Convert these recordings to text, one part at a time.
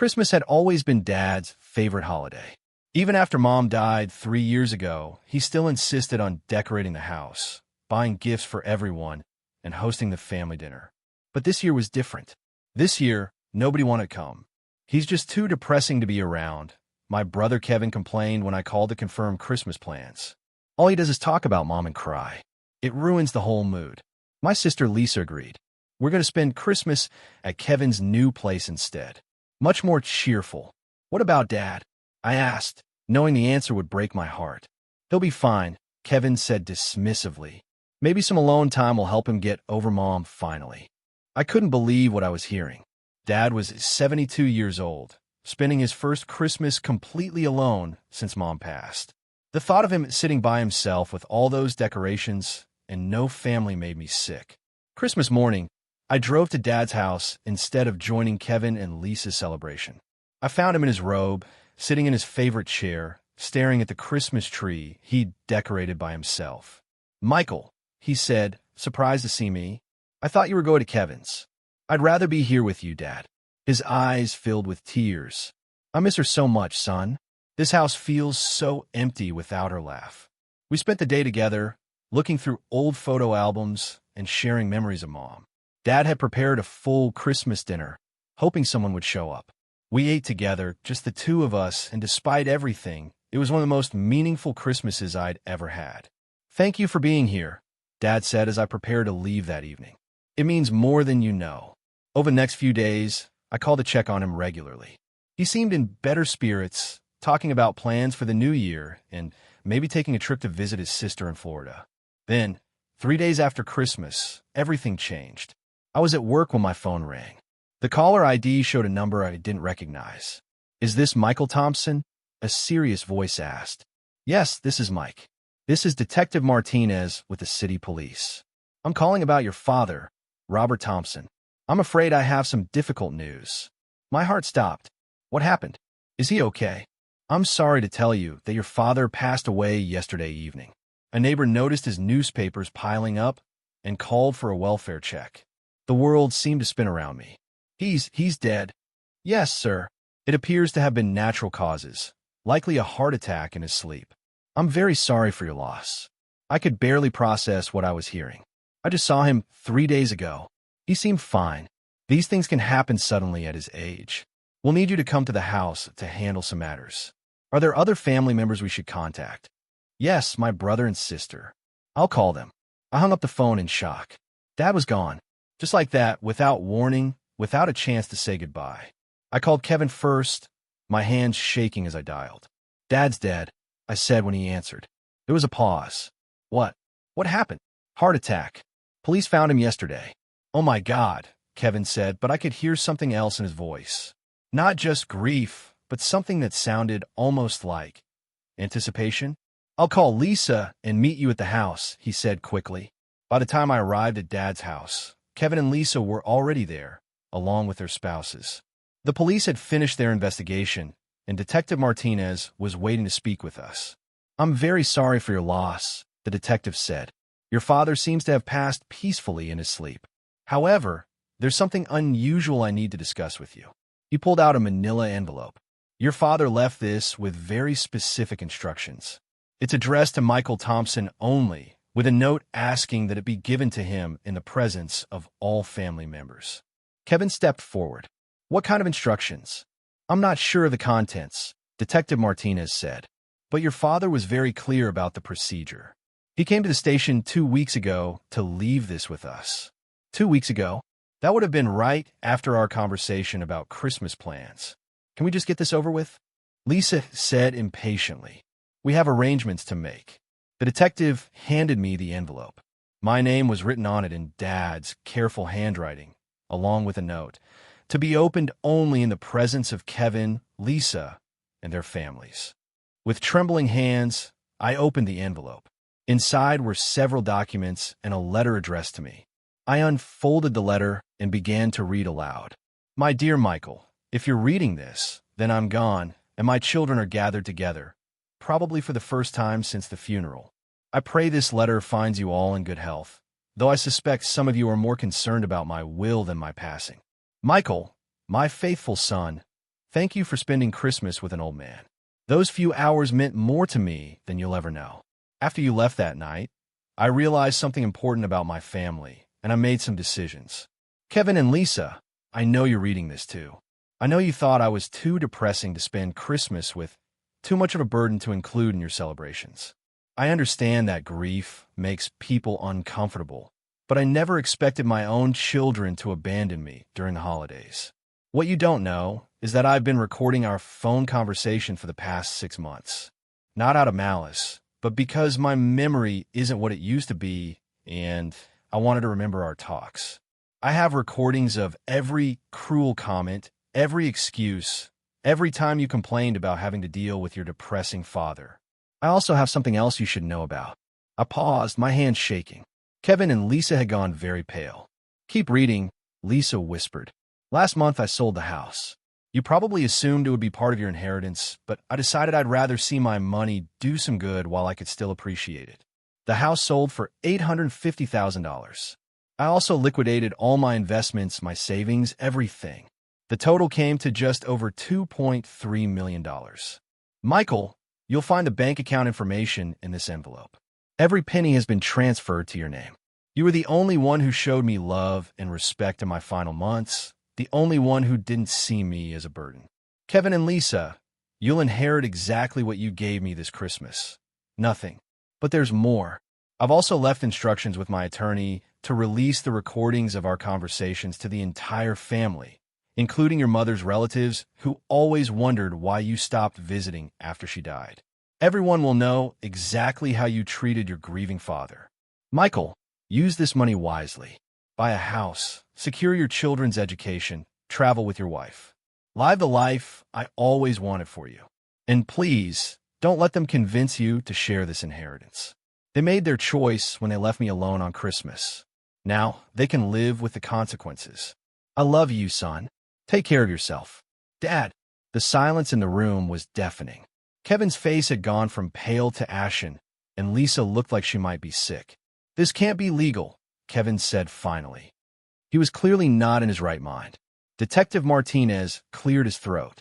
Christmas had always been Dad's favorite holiday. Even after Mom died 3 years ago, he still insisted on decorating the house, buying gifts for everyone, and hosting the family dinner. But this year was different. This year, nobody wanted to come. He's just too depressing to be around. My brother Kevin complained when I called to confirm Christmas plans. All he does is talk about Mom and cry. It ruins the whole mood. My sister Lisa agreed. We're going to spend Christmas at Kevin's new place instead. Much more cheerful. What about Dad? I asked, knowing the answer would break my heart. He'll be fine, Kevin said dismissively. Maybe some alone time will help him get over Mom finally. I couldn't believe what I was hearing. Dad was 72 years old, spending his first Christmas completely alone since Mom passed. The thought of him sitting by himself with all those decorations and no family made me sick. Christmas morning, I drove to Dad's house instead of joining Kevin and Lisa's celebration. I found him in his robe, sitting in his favorite chair, staring at the Christmas tree he'd decorated by himself. "Michael," he said, surprised to see me. "I thought you were going to Kevin's." "I'd rather be here with you, Dad." His eyes filled with tears. "I miss her so much, son. This house feels so empty without her laugh." We spent the day together, looking through old photo albums and sharing memories of Mom. Dad had prepared a full Christmas dinner, hoping someone would show up. We ate together, just the two of us, and despite everything, it was one of the most meaningful Christmases I'd ever had. "Thank you for being here," Dad said as I prepared to leave that evening. "It means more than you know." Over the next few days, I called to check on him regularly. He seemed in better spirits, talking about plans for the new year and maybe taking a trip to visit his sister in Florida. Then, 3 days after Christmas, everything changed. I was at work when my phone rang. The caller ID showed a number I didn't recognize. "Is this Michael Thompson?" a serious voice asked. "Yes, this is Mike. This is Detective Martinez with the city police. I'm calling about your father, Robert Thompson. I'm afraid I have some difficult news." My heart stopped. "What happened? Is he okay?" "I'm sorry to tell you that your father passed away yesterday evening. A neighbor noticed his newspapers piling up and called for a welfare check." The world seemed to spin around me. He's dead." "Yes, sir. It appears to have been natural causes, likely a heart attack in his sleep." "I'm very sorry for your loss." I could barely process what I was hearing. "I just saw him 3 days ago. He seemed fine. These things can happen suddenly at his age. We'll need you to come to the house to handle some matters." "Are there other family members we should contact?" "Yes, my brother and sister." "I'll call them." I hung up the phone in shock. Dad was gone. Just like that, without warning, without a chance to say goodbye. I called Kevin first, my hands shaking as I dialed. "Dad's dead," I said when he answered. There was a pause. "What? What happened?" "Heart attack. Police found him yesterday." "Oh my God," Kevin said, but I could hear something else in his voice. Not just grief, but something that sounded almost like anticipation. "I'll call Lisa and meet you at the house," he said quickly. By the time I arrived at Dad's house, Kevin and Lisa were already there, along with their spouses. The police had finished their investigation, and Detective Martinez was waiting to speak with us. "I'm very sorry for your loss," the detective said. "Your father seems to have passed peacefully in his sleep. However, there's something unusual I need to discuss with you." He pulled out a manila envelope. "Your father left this with very specific instructions. It's addressed to Michael Thompson only, with a note asking that it be given to him in the presence of all family members." Kevin stepped forward. "What kind of instructions?" "I'm not sure of the contents," Detective Martinez said, "but your father was very clear about the procedure. He came to the station 2 weeks ago to leave this with us." 2 weeks ago? That would have been right after our conversation about Christmas plans. "Can we just get this over with?" Lisa said impatiently. "We have arrangements to make." The detective handed me the envelope. My name was written on it in Dad's careful handwriting, along with a note, to be opened only in the presence of Kevin, Lisa, and their families. With trembling hands, I opened the envelope. Inside were several documents and a letter addressed to me. I unfolded the letter and began to read aloud. "My dear Michael, if you're reading this, then I'm gone, and my children are gathered together, probably for the first time since the funeral. I pray this letter finds you all in good health, though I suspect some of you are more concerned about my will than my passing. Michael, my faithful son, Thank you for spending Christmas with an old man. Those few hours meant more to me than you'll ever know. After you left that night, I realized something important about my family, and I made some decisions. Kevin and Lisa, I know you're reading this too. I know you thought I was too depressing to spend Christmas with, too much of a burden to include in your celebrations. I understand that grief makes people uncomfortable, but I never expected my own children to abandon me during the holidays. What you don't know is that I've been recording our phone conversation for the past 6 months. Not out of malice, but because my memory isn't what it used to be, and I wanted to remember our talks. I have recordings of every cruel comment, every excuse, every time you complained about having to deal with your depressing father. I also have something else you should know about. I paused, my hands shaking. Kevin and Lisa had gone very pale. Keep reading, Lisa whispered. Last month I sold the house. You probably assumed it would be part of your inheritance, but I decided I'd rather see my money do some good while I could still appreciate it. The house sold for $850,000. I also liquidated all my investments, my savings, everything. The total came to just over $2.3 million. Michael, you'll find the bank account information in this envelope. Every penny has been transferred to your name. You were the only one who showed me love and respect in my final months, the only one who didn't see me as a burden. Kevin and Lisa, you'll inherit exactly what you gave me this Christmas. Nothing. But there's more. I've also left instructions with my attorney to release the recordings of our conversations to the entire family, including your mother's relatives who always wondered why you stopped visiting after she died. Everyone will know exactly how you treated your grieving father. Michael, use this money wisely. Buy a house, secure your children's education, travel with your wife. Live the life I always wanted for you. And please, don't let them convince you to share this inheritance. They made their choice when they left me alone on Christmas. Now, they can live with the consequences. I love you, son. Take care of yourself. Dad. The silence in the room was deafening. Kevin's face had gone from pale to ashen, and Lisa looked like she might be sick. This can't be legal, Kevin said finally. He was clearly not in his right mind. Detective Martinez cleared his throat.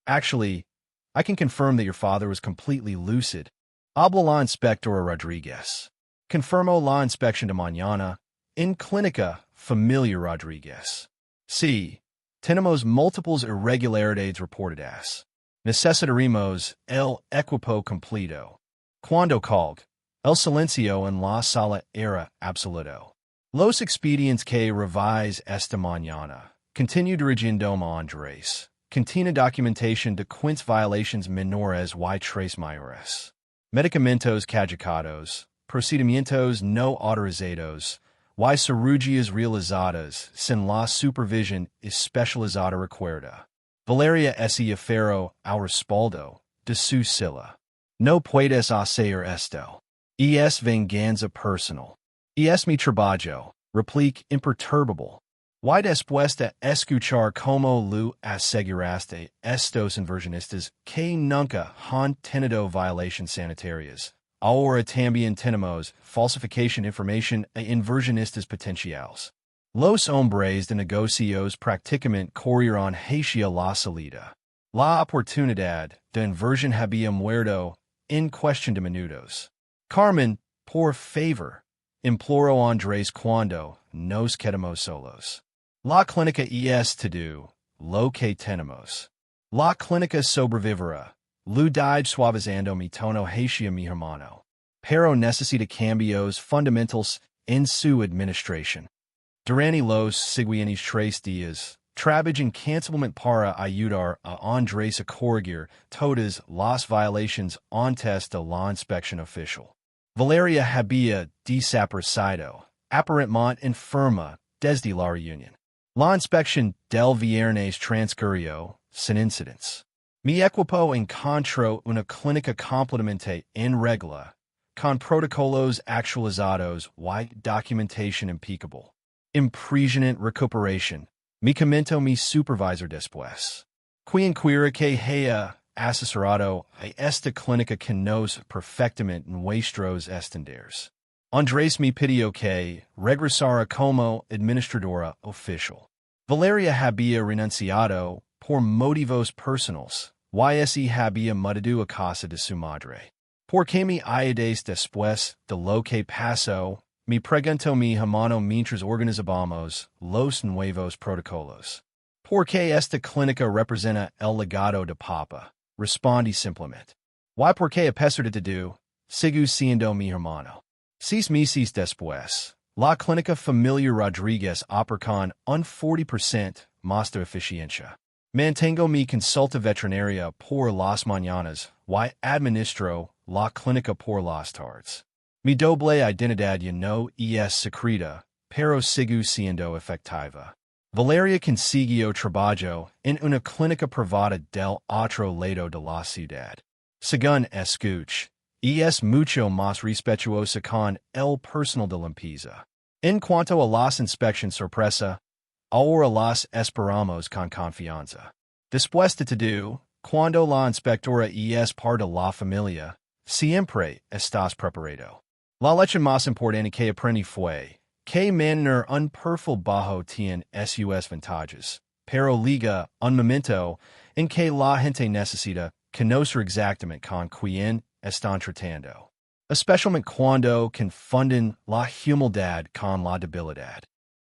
Actually, I can confirm that your father was completely lucid. Habla la inspectora Rodriguez. Confirmo la inspección de mañana. En clínica familia Rodriguez. Sí. Tenemos multiples irregularidades reportadas. Necesitaremos el equipo completo. Cuando colg, el silencio en la sala era absoluto. Los expedientes que revise esta mañana. Continue dirigiendo Andrés. Continua documentación de quince violations menores y tres mayores. Medicamentos caducados. Procedimientos no autorizados. Y cirugías realizadas sin la supervisión especializada recuerda. Valeria S. Ferro au respaldo de su silla. No puedes hacer esto. Es venganza personal. Es mi trabajo. Replique imperturbable. Y después de escuchar como lo aseguraste estos inversionistas que nunca han tenido violaciones sanitarias. Ahora también tenemos falsification information e inversionistas potenciales. Los hombres de negocios prácticamente corrieron hacia la salida. La oportunidad de inversión había muerto en cuestión de minutos. Carmen, por favor, imploró Andrés cuando nos quedamos solos. La clínica es todo lo que tenemos. La clínica sobrevivirá. Lu died suavizando mi tono hacia mi hermano. Pero necesita cambios fundamentals en su administración. Durante los siguientes 3 días, trabajo incansablemente para ayudar a Andrés a corregir todas las violaciones antes de la inspección oficial. Valeria había desaparecido, aparentemente enferma, desde la reunión. La inspección del viernes transcurrió sin incidentes. Mi equipo encontró una clínica completamente en regla, con protocolos actualizados y documentación impecable. Impresionante recuperación. Me comentó mi supervisor después. Quien quiera que haya asesorado a esta clínica conoce perfectamente nuestros estándares. Andrés me pidió que regresara como administradora oficial. Valeria había renunciado por motivos personales, yse había mudado a casa de su madre. Porque me ayudes después de lo que pasó, me preguntó mi hermano mientras organizábamos los nuevos protocolos. Porque esta clínica representa el legado de papa, respondí simplemente. Y porque a pesar de todo, sigo siendo mi hermano. 6 meses después, la clínica familiar Rodríguez opera con un 40% más de eficiencia. Mantengo mi consulta veterinaria por las mañanas y administro la clínica por las tardes. Mi doble identidad ya no es secreta, pero sigo siendo efectiva. Valeria consiguió trabajo en una clínica privada del otro lado de la ciudad. Según escuch, es mucho más respetuosa con el personal de limpieza. En cuanto a las inspecciones sorpresa, ahora las esperamos con confianza. Después de todo, cuando la inspectora es parte de la familia, siempre estás preparado. La lección más importante que aprendí fue que mantener un perfil bajo tiene sus ventajas, pero liga un momento en que la gente necesita conocer exactamente con quién están tratando, especialmente cuando confunden la humildad con la debilidad.